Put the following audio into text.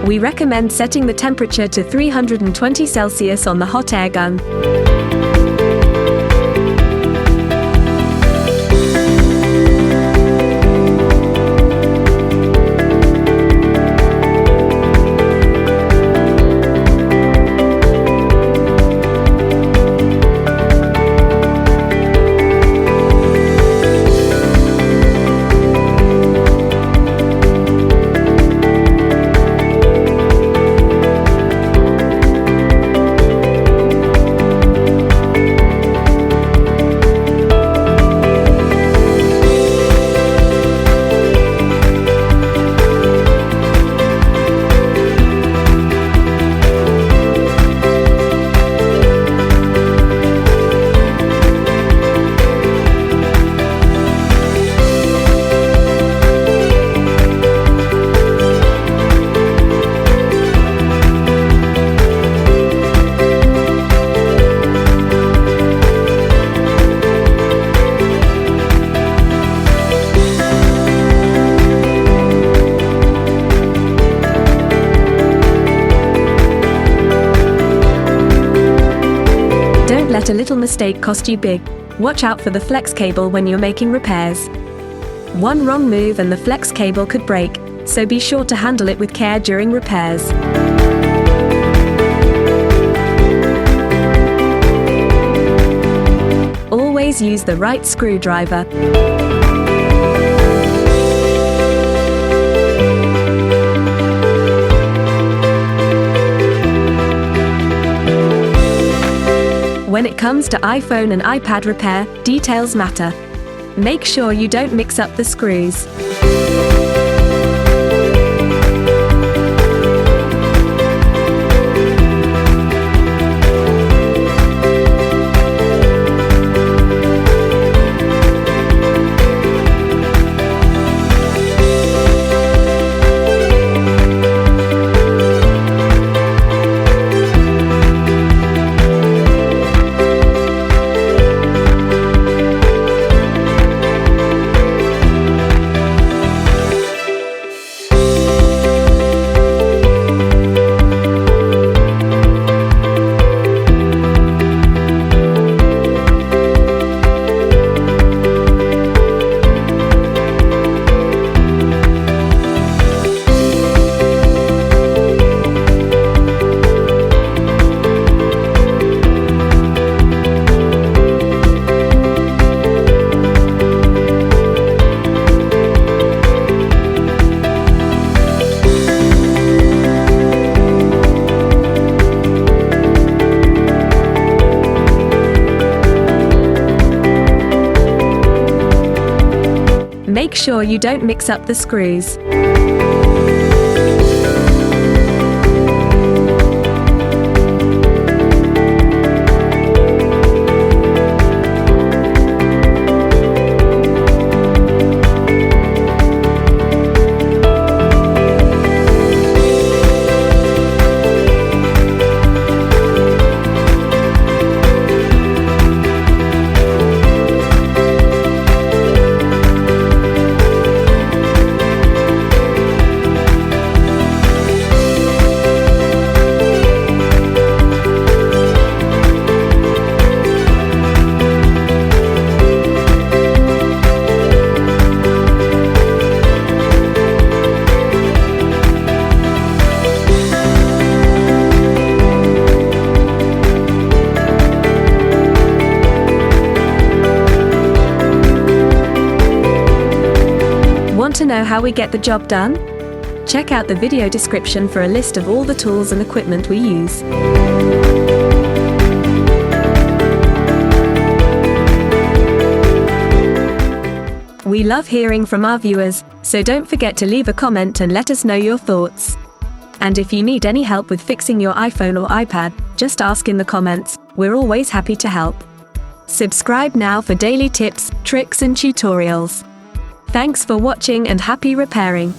We recommend setting the temperature to 320 Celsius on the hot air gun. Don't let a little mistake cost you big. Watch out for the flex cable when you're making repairs. One wrong move and the flex cable could break, so be sure to handle it with care during repairs. Always use the right screwdriver. When it comes to iPhone and iPad repair, details matter. Make sure you don't mix up the screws. Make sure you don't mix up the screws. Want to know how we get the job done? Check out the video description for a list of all the tools and equipment we use. We love hearing from our viewers, so don't forget to leave a comment and let us know your thoughts. And if you need any help with fixing your iPhone or iPad, just ask in the comments, we're always happy to help. Subscribe now for daily tips, tricks and tutorials. Thanks for watching and happy repairing!